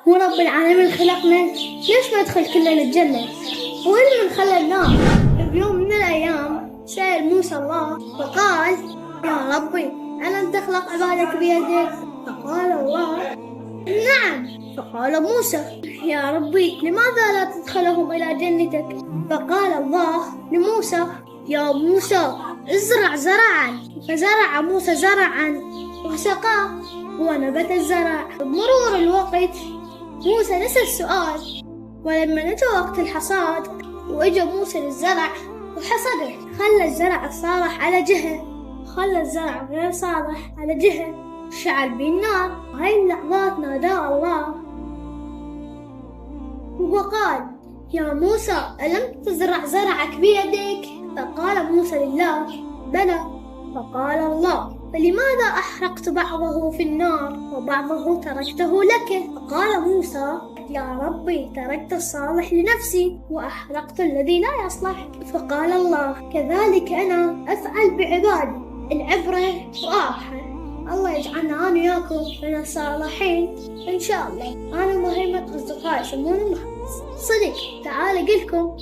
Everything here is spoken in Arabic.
هو رب العالمين خلقنا ليش ما ندخل كلنا الجنة؟ هو اللي من خلى النار. بيوم من الأيام سأل موسى الله فقال: يا ربي ألم تخلق عبادك بيدك؟ فقال الله: نعم. فقال موسى: يا ربي لماذا لا تدخلهم إلى جنتك؟ فقال الله لموسى: يا موسى ازرع زرعا. فزرع موسى زرعا وسقاه ونبت الزرع. بمرور الوقت موسى نسى السؤال، ولما نجى وقت الحصاد وإجا موسى للزرع وحصده خلى الزرع الصالح على جهة، خلى الزرع غير صالح على جهة، شعل بالنار. هاي اللحظات ناداه الله وقال: يا موسى ألم تزرع زرعك بيدك؟ فقال موسى لله: بلى. فقال الله: فلماذا أحرقت بعضه في النار وبعضه تركته لك؟ فقال موسى: يا ربي تركت الصالح لنفسي وأحرقت الذي لا يصلح. فقال الله: كذلك أنا أفعل بعبادي، العبرة واضحة. الله يجعلنا أنا وياكم من الصالحين إن شاء الله. أنا مهمة أصدقائي يسموني صديق. تعال أقلكم